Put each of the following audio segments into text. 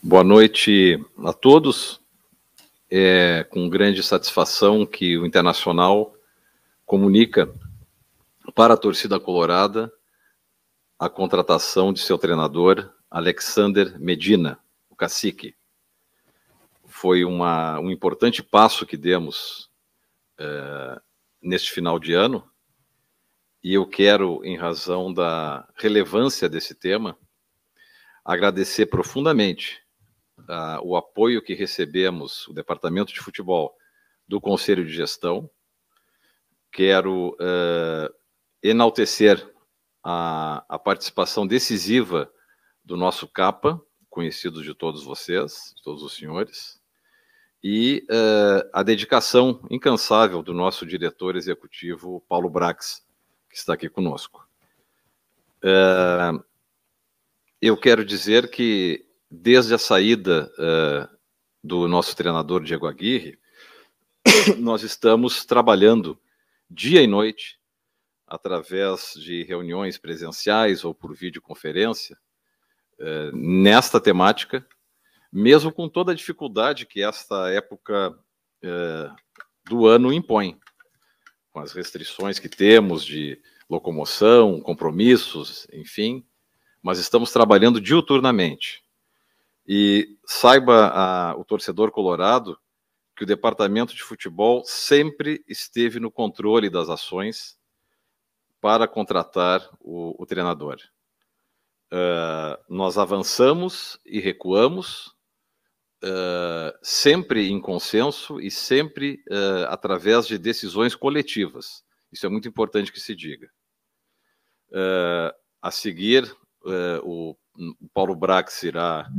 Boa noite a todos. É com grande satisfação que o Internacional comunica para a torcida colorada a contratação de seu treinador, Alexander Medina, o Cacique. Foi um importante passo que demos neste final de ano, e eu quero, em razão da relevância desse tema, agradecer profundamente o apoio que recebemos, o Departamento de Futebol, do Conselho de Gestão. Quero enaltecer a participação decisiva do nosso CAPA, conhecido de todos vocês, todos os senhores, e a dedicação incansável do nosso diretor executivo, Paulo Brax, que está aqui conosco. Eu quero dizer que, desde a saída do nosso treinador, Diego Aguirre, nós estamos trabalhando dia e noite, através de reuniões presenciais ou por videoconferência, nesta temática, mesmo com toda a dificuldade que esta época do ano impõe, com as restrições que temos de locomoção, compromissos, enfim, mas estamos trabalhando diuturnamente. E saiba o torcedor colorado que o Departamento de Futebol sempre esteve no controle das ações para contratar o treinador. Nós avançamos e recuamos, sempre em consenso e sempre através de decisões coletivas. Isso é muito importante que se diga. A seguir, o Paulo Brax irá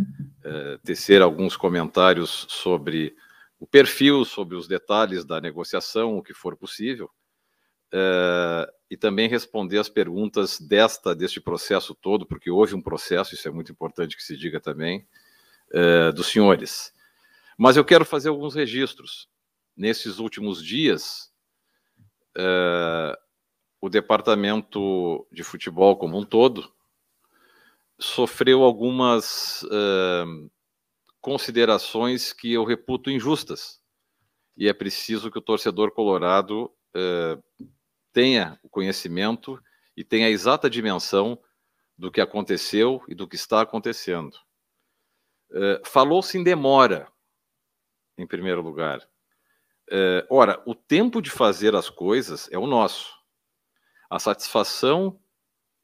tecer alguns comentários sobre o perfil, sobre os detalhes da negociação, o que for possível, e também responder as perguntas deste processo todo, porque houve um processo, isso é muito importante que se diga também, dos senhores. Mas eu quero fazer alguns registros. Nesses últimos dias, o Departamento de Futebol como um todo sofreu algumas considerações que eu reputo injustas, e é preciso que o torcedor colorado tenha o conhecimento e tenha a exata dimensão do que aconteceu e do que está acontecendo. Falou-se em demora, em primeiro lugar. Ora, o tempo de fazer as coisas é o nosso. A satisfação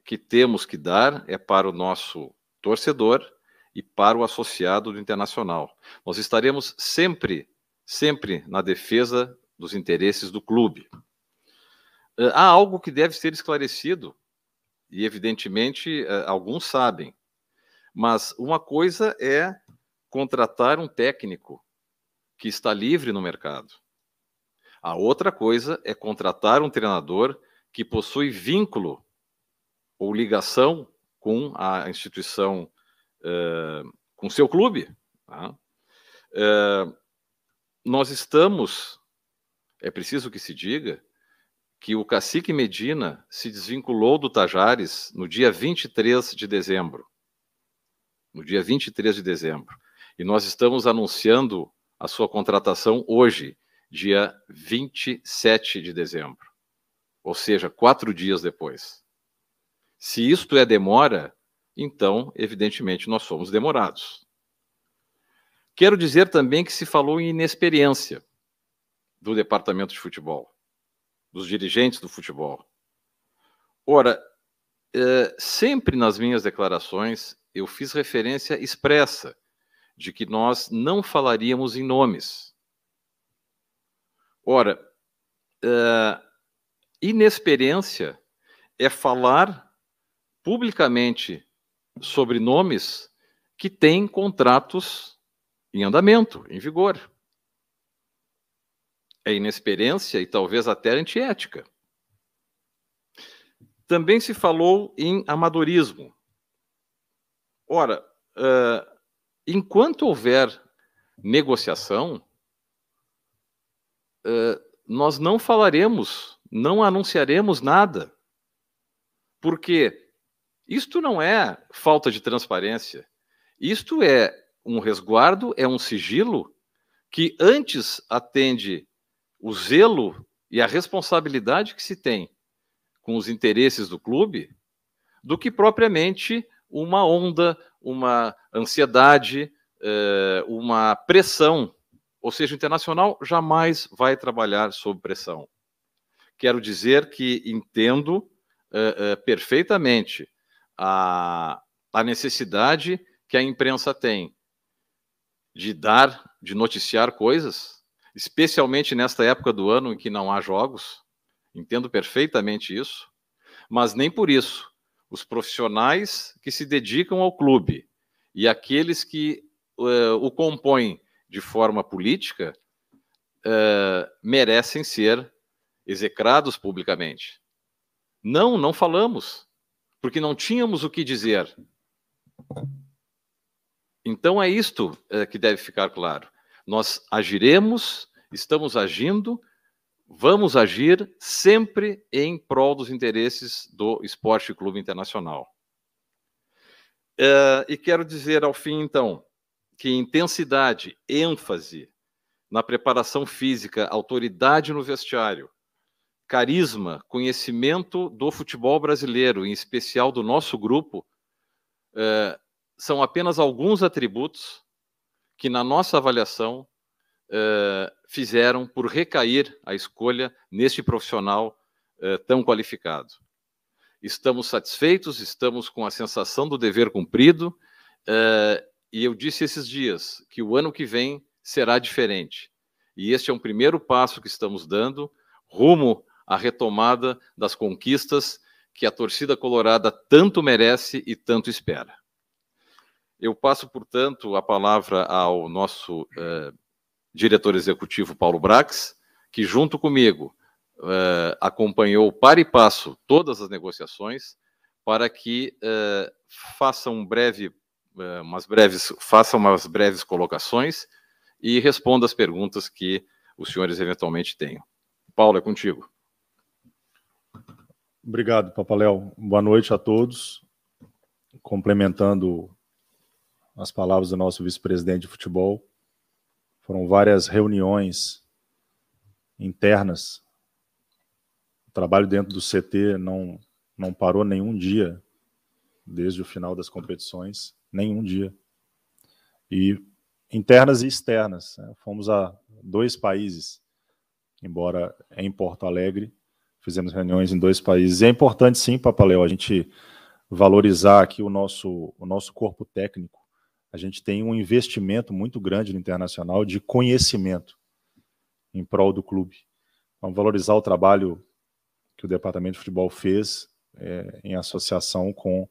que temos que dar é para o nosso torcedor e para o associado do Internacional. Nós estaremos sempre na defesa dos interesses do clube. Há algo que deve ser esclarecido, e evidentemente alguns sabem, mas uma coisa é contratar um técnico que está livre no mercado. A outra coisa é contratar um treinador que possui vínculo ou ligação com a instituição, com seu clube. Tá? Nós estamos, é preciso que se diga, que o Cacique Medina se desvinculou do Tajares no dia 23 de dezembro. No dia 23 de dezembro. E nós estamos anunciando a sua contratação hoje, dia 27 de dezembro. Ou seja, 4 dias depois. Se isto é demora, então, evidentemente, nós somos demorados. Quero dizer também que se falou em inexperiência do Departamento de Futebol, dos dirigentes do futebol. Ora, sempre nas minhas declarações eu fiz referência expressa de que nós não falaríamos em nomes. Ora, inexperiência é falar publicamente sobre nomes que têm contratos em andamento, em vigor. É inexperiência e talvez até antiética. Também se falou em amadorismo. Ora, enquanto houver negociação, nós não falaremos, não anunciaremos nada. Porque isto não é falta de transparência. Isto é um resguardo, é um sigilo que antes atende o zelo e a responsabilidade que se tem com os interesses do clube, do que propriamente uma onda, uma ansiedade, uma pressão. Ou seja, o Internacional jamais vai trabalhar sob pressão. Quero dizer que entendo perfeitamente a necessidade que a imprensa tem de noticiar coisas, especialmente nesta época do ano em que não há jogos. Entendo perfeitamente isso, mas nem por isso os profissionais que se dedicam ao clube e aqueles que o compõem de forma política merecem ser execrados publicamente. Não falamos, porque não tínhamos o que dizer. Então é isto que deve ficar claro. Nós agiremos, estamos agindo, vamos agir sempre em prol dos interesses do Esporte Clube Internacional. E quero dizer ao fim, então, que intensidade, ênfase na preparação física, autoridade no vestiário, carisma, conhecimento do futebol brasileiro, em especial do nosso grupo, são apenas alguns atributos que, na nossa avaliação, fizeram por recair a escolha neste profissional tão qualificado. Estamos satisfeitos, estamos com a sensação do dever cumprido, e eu disse esses dias que o ano que vem será diferente. E este é um primeiro passo que estamos dando rumo à retomada das conquistas que a torcida colorada tanto merece e tanto espera. Eu passo, portanto, a palavra ao nosso diretor executivo, Paulo Brax, que junto comigo acompanhou para e passo todas as negociações para que faça umas breves colocações e responda as perguntas que os senhores eventualmente tenham. Paulo, é contigo. Obrigado, Papaléu. Boa noite a todos. Complementando as palavras do nosso vice-presidente de futebol, foram várias reuniões internas. O trabalho dentro do CT não parou nenhum dia, desde o final das competições, nenhum dia. E internas e externas. Fomos a 2 países, embora em Porto Alegre, fizemos reuniões em 2 países. E é importante, sim, Papaléu, a gente valorizar aqui o nosso corpo técnico. A gente tem um investimento muito grande no Internacional de conhecimento em prol do clube. Vamos valorizar o trabalho que o Departamento de Futebol fez em associação com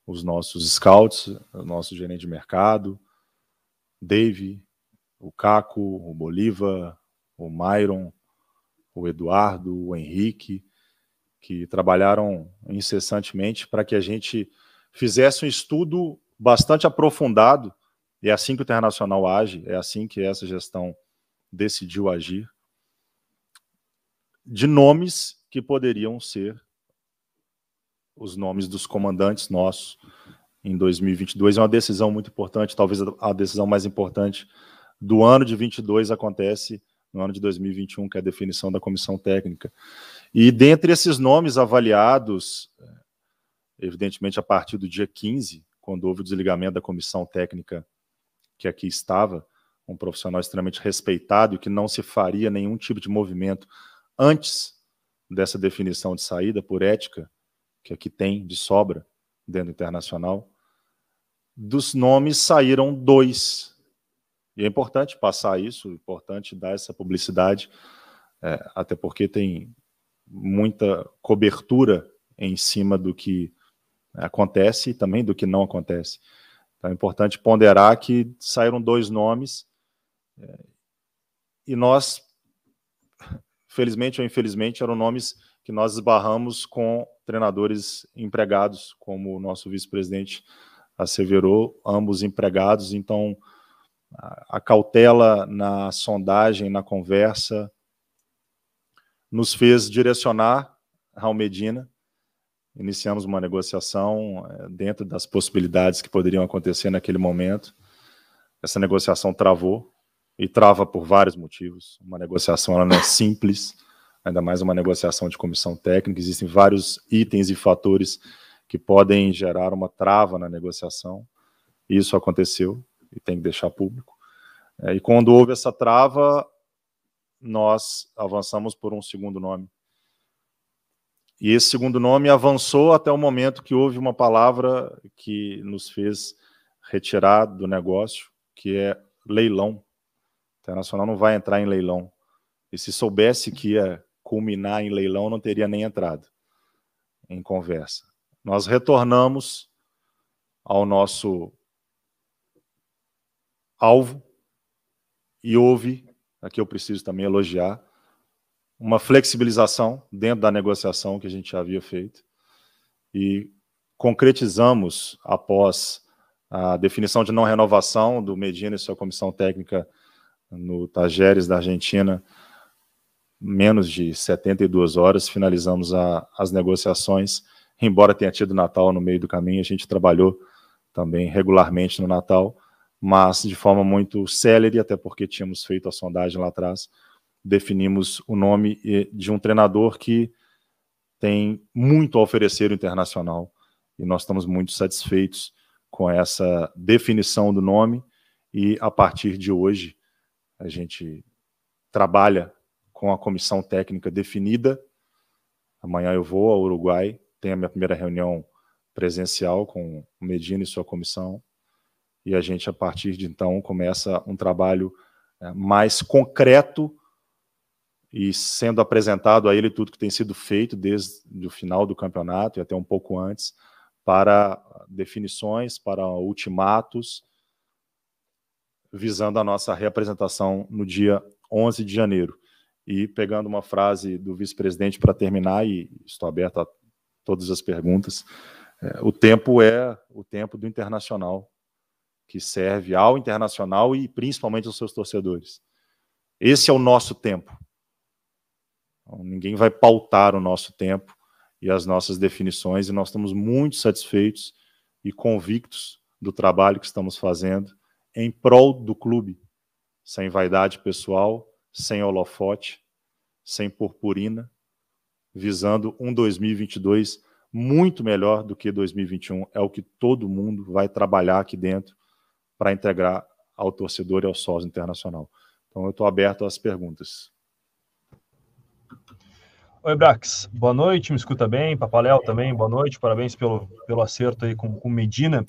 os nossos scouts, o nosso gerente de mercado, Dave, o Caco, o Bolívar, o Myron, o Eduardo, o Henrique, que trabalharam incessantemente para que a gente fizesse um estudo bastante aprofundado. É assim que o Internacional age, é assim que essa gestão decidiu agir, de nomes que poderiam ser os nomes dos comandantes nossos em 2022. É uma decisão muito importante, talvez a decisão mais importante do ano de 22 acontece no ano de 2021, que é a definição da comissão técnica. E dentre esses nomes avaliados, evidentemente a partir do dia 15, quando houve o desligamento da comissão técnica que aqui estava, um profissional extremamente respeitado e que não se faria nenhum tipo de movimento antes dessa definição de saída por ética, que aqui tem de sobra dentro do Internacional, dos nomes saíram 2. E é importante passar isso, é importante dar essa publicidade, até porque tem muita cobertura em cima do que acontece e também do que não acontece. Então é importante ponderar que saíram 2 nomes e nós, felizmente ou infelizmente, eram nomes que nós esbarramos com treinadores empregados, como o nosso vice-presidente asseverou, ambos empregados. Então a cautela na sondagem, na conversa, nos fez direcionar Raul Medina. Iniciamos uma negociação dentro das possibilidades que poderiam acontecer naquele momento. essa negociação travou, e trava por vários motivos. Uma negociação ela não é simples, ainda mais uma negociação de comissão técnica, existem vários itens e fatores que podem gerar uma trava na negociação. Isso aconteceu, e tem que deixar público. E quando houve essa trava, nós avançamos por um segundo nome. E esse segundo nome avançou até o momento que houve uma palavra que nos fez retirar do negócio, que é leilão. O Internacional não vai entrar em leilão. E se soubesse que ia culminar em leilão, não teria nem entrado em conversa. Nós retornamos ao nosso alvo e houve, aqui eu preciso também elogiar, uma flexibilização dentro da negociação que a gente já havia feito e concretizamos, após a definição de não renovação do Medina e sua comissão técnica no Tajeres da Argentina, menos de 72 horas, finalizamos as negociações, embora tenha tido Natal no meio do caminho, a gente trabalhou também regularmente no Natal, mas de forma muito célere, até porque tínhamos feito a sondagem lá atrás, definimos o nome de um treinador que tem muito a oferecer ao Internacional, e nós estamos muito satisfeitos com essa definição do nome, e a partir de hoje a gente trabalha com a comissão técnica definida. Amanhã eu vou ao Uruguai, tenho a minha primeira reunião presencial com o Medina e sua comissão, e a gente, a partir de então, começa um trabalho mais concreto e sendo apresentado a ele tudo que tem sido feito desde o final do campeonato e até um pouco antes, para definições, para ultimatos, visando a nossa reapresentação no dia 11 de janeiro. E pegando uma frase do vice-presidente para terminar, e estou aberto a todas as perguntas, o tempo é o tempo do Internacional, que serve ao Internacional e principalmente aos seus torcedores. Esse é o nosso tempo. Então, ninguém vai pautar o nosso tempo e as nossas definições, e nós estamos muito satisfeitos e convictos do trabalho que estamos fazendo em prol do clube, sem vaidade pessoal, sem holofote, sem purpurina, visando um 2022 muito melhor do que 2021. É o que todo mundo vai trabalhar aqui dentro para integrar ao torcedor e ao sócio internacional. Então, eu estou aberto às perguntas. Oi, Brax. Boa noite, me escuta bem? Papaléu também, boa noite. Parabéns pelo acerto aí com Medina.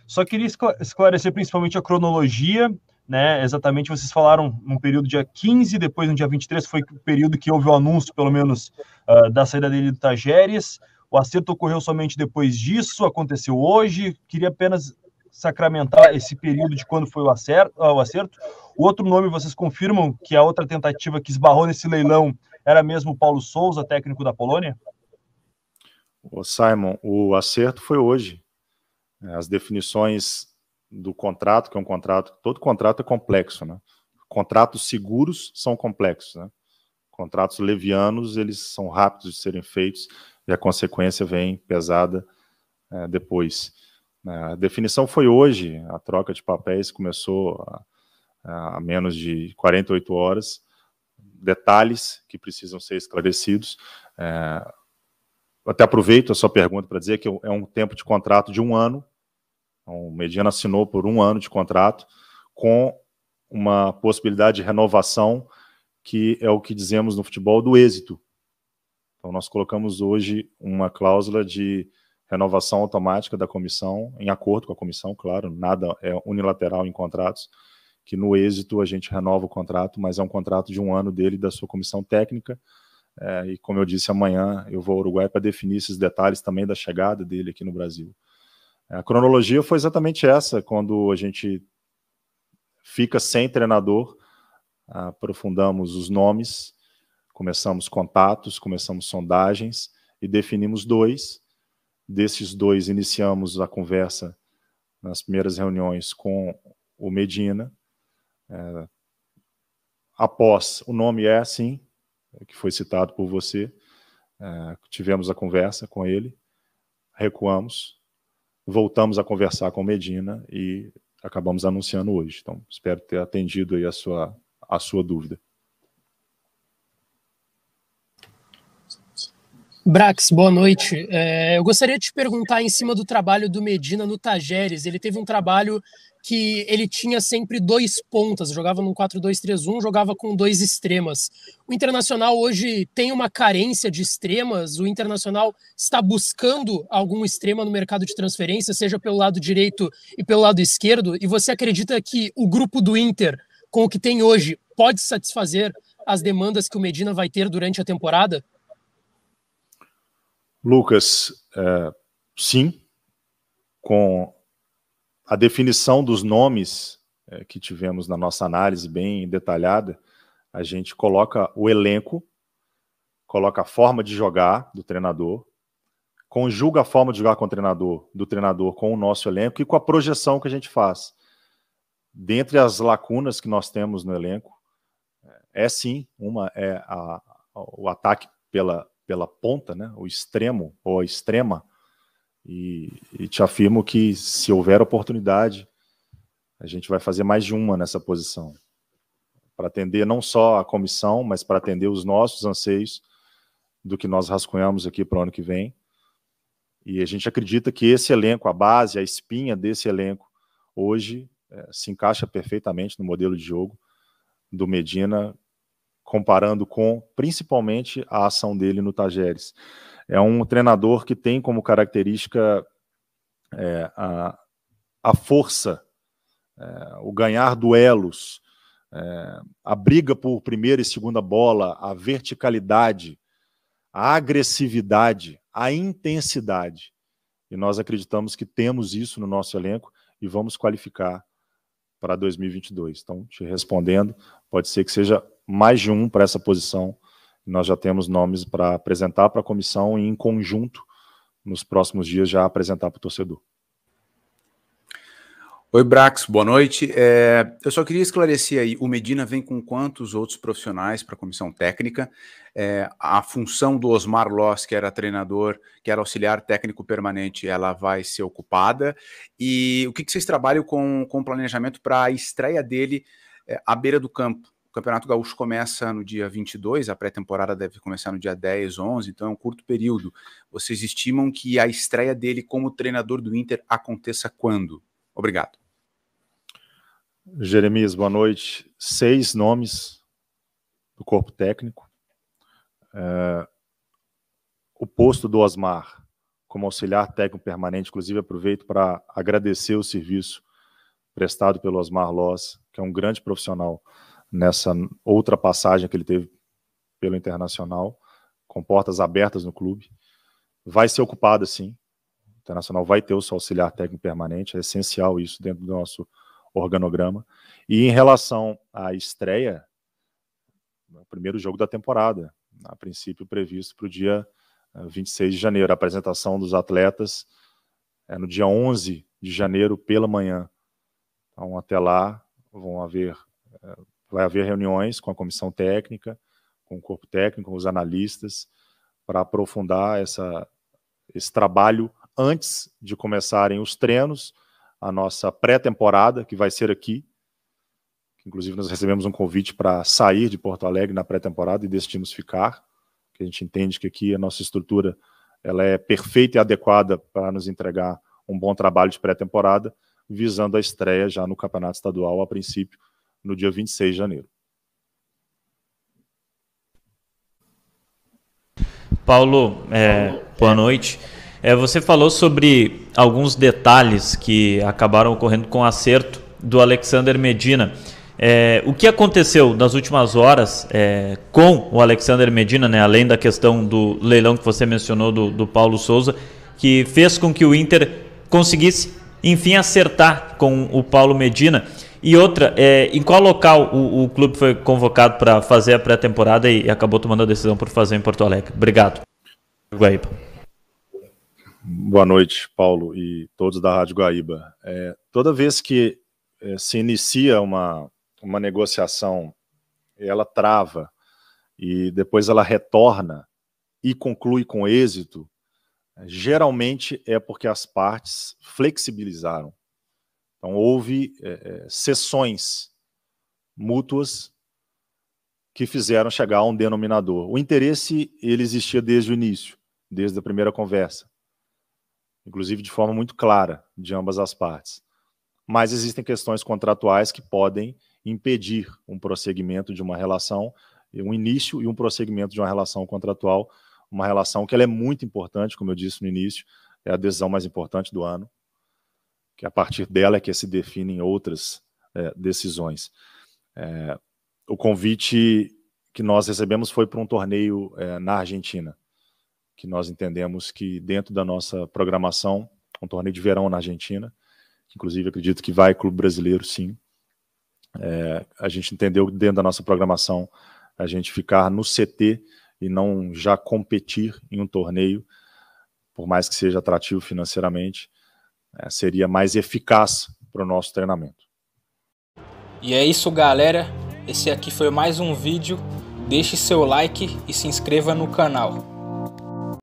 Só queria esclarecer principalmente a cronologia, né? Exatamente, vocês falaram num período dia 15, depois no dia 23 foi o período que houve o anúncio, pelo menos, da saída dele do Tajeres. O acerto ocorreu somente depois disso, aconteceu hoje. Queria apenas sacramentar esse período de quando foi o acerto. O outro nome, vocês confirmam que a outra tentativa que esbarrou nesse leilão era mesmo o Paulo Souza, técnico da Polônia? Ô Simon, o acerto foi hoje. As definições do contrato, que é um contrato, todo contrato é complexo, né? Contratos seguros são complexos, né? Contratos levianos, eles são rápidos de serem feitos e a consequência vem pesada depois. A definição foi hoje, a troca de papéis começou a menos de 48 horas, detalhes que precisam ser esclarecidos. Até aproveito a sua pergunta para dizer que é um tempo de contrato de 1 ano, o Medina assinou por 1 ano de contrato, com uma possibilidade de renovação, que é o que dizemos no futebol do êxito. Então nós colocamos hoje uma cláusula de renovação automática da comissão, em acordo com a comissão, claro, nada é unilateral em contratos, que no êxito a gente renova o contrato, mas é um contrato de 1 ano dele e da sua comissão técnica, e como eu disse, amanhã eu vou ao Uruguai para definir esses detalhes também da chegada dele aqui no Brasil. A cronologia foi exatamente essa, quando a gente fica sem treinador, aprofundamos os nomes, começamos contatos, começamos sondagens e definimos 2. Desses 2, iniciamos a conversa nas primeiras reuniões com o Medina. Após, o nome é assim, que foi citado por você, tivemos a conversa com ele, recuamos, voltamos a conversar com o Medina e acabamos anunciando hoje. Então, espero ter atendido aí a sua dúvida. Brax, boa noite. Eu gostaria de te perguntar em cima do trabalho do Medina no Tajeres. Ele teve um trabalho que ele tinha sempre 2 pontas, jogava num 4-2-3-1, jogava com 2 extremas. O Internacional hoje tem uma carência de extremas, o Internacional está buscando algum extrema no mercado de transferência, seja pelo lado direito e pelo lado esquerdo, e você acredita que o grupo do Inter, com o que tem hoje, pode satisfazer as demandas que o Medina vai ter durante a temporada? Lucas, sim, com a definição dos nomes que tivemos na nossa análise bem detalhada, a gente coloca o elenco, coloca a forma de jogar do treinador, conjuga a forma de jogar do treinador com o nosso elenco e com a projeção que a gente faz. Dentre as lacunas que nós temos no elenco, sim, uma é o ataque pela ponta, né, o extremo ou a extrema, e te afirmo que se houver oportunidade, a gente vai fazer mais de uma nessa posição, para atender não só a comissão, mas para atender os nossos anseios do que nós rascunhamos aqui para o ano que vem. E a gente acredita que esse elenco, a base, a espinha desse elenco, hoje se encaixa perfeitamente no modelo de jogo do Medina, comparando com, principalmente, a ação dele no Tajeres. É um treinador que tem como característica a força, o ganhar duelos, a briga por primeira e segunda bola, a verticalidade, a agressividade, a intensidade. E nós acreditamos que temos isso no nosso elenco e vamos qualificar para 2022. Então, te respondendo, pode ser que seja mais de um para essa posição. Nós já temos nomes para apresentar para a comissão e, em conjunto, nos próximos dias, já apresentar para o torcedor. Oi, Brax, boa noite. Eu só queria esclarecer aí, o Medina vem com quantos outros profissionais para a comissão técnica? A função do Osmar Loss, que era treinador, que era auxiliar técnico permanente, ela vai ser ocupada? E o que vocês trabalham com planejamento para a estreia dele à beira do campo? O Campeonato Gaúcho começa no dia 22, a pré-temporada deve começar no dia 10, 11, então é um curto período. Vocês estimam que a estreia dele como treinador do Inter aconteça quando? Obrigado. Jeremias, boa noite. 6 nomes do corpo técnico. O posto do Osmar como auxiliar técnico permanente, inclusive aproveito para agradecer o serviço prestado pelo Osmar Loss, que é um grande profissional nessa outra passagem que ele teve pelo Internacional, com portas abertas no clube. Vai ser ocupado, sim. O Internacional vai ter o seu auxiliar técnico permanente, é essencial isso dentro do nosso organograma. E em relação à estreia, o primeiro jogo da temporada, a princípio previsto para o dia 26 de janeiro. A apresentação dos atletas é no dia 11 de janeiro pela manhã. Então, até lá, vai haver reuniões com a comissão técnica, com o corpo técnico, com os analistas, para aprofundar esse trabalho antes de começarem os treinos, a nossa pré-temporada, que vai ser aqui. Inclusive, nós recebemos um convite para sair de Porto Alegre na pré-temporada e decidimos ficar, que a gente entende que aqui a nossa estrutura ela é perfeita e adequada para nos entregar um bom trabalho de pré-temporada, visando a estreia já no Campeonato Estadual, a princípio, no dia 26 de janeiro. Paulo, boa noite. Você falou sobre alguns detalhes que acabaram ocorrendo com o acerto do Alexander Medina. O que aconteceu nas últimas horas com o Alexander Medina, né, além da questão do leilão que você mencionou do Paulo Souza, que fez com que o Inter conseguisse, enfim, acertar com o Paulo Medina? E outra, em qual local o clube foi convocado para fazer a pré-temporada e acabou tomando a decisão por fazer em Porto Alegre? Obrigado. Guaíba. Boa noite, Paulo, e todos da Rádio Guaíba. Toda vez que se inicia uma negociação, ela trava e depois ela retorna e conclui com êxito, geralmente é porque as partes flexibilizaram. Então, houve cessões mútuas que fizeram chegar a um denominador. O interesse, ele existia desde o início, desde a primeira conversa, inclusive de forma muito clara de ambas as partes. Mas existem questões contratuais que podem impedir um prosseguimento de uma relação, um início e um prosseguimento de uma relação contratual, uma relação que ela é muito importante, como eu disse no início, é a decisão mais importante do ano, que a partir dela é que se definem outras decisões. O convite que nós recebemos foi para um torneio na Argentina, que nós entendemos que dentro da nossa programação, um torneio de verão na Argentina, que inclusive acredito que vai clube brasileiro, sim. A gente entendeu dentro da nossa programação a gente ficar no CT e não já competir em um torneio, por mais que seja atrativo financeiramente, seria mais eficaz para o nosso treinamento. E é isso, galera. Esse aqui foi mais um vídeo. Deixe seu like e se inscreva no canal.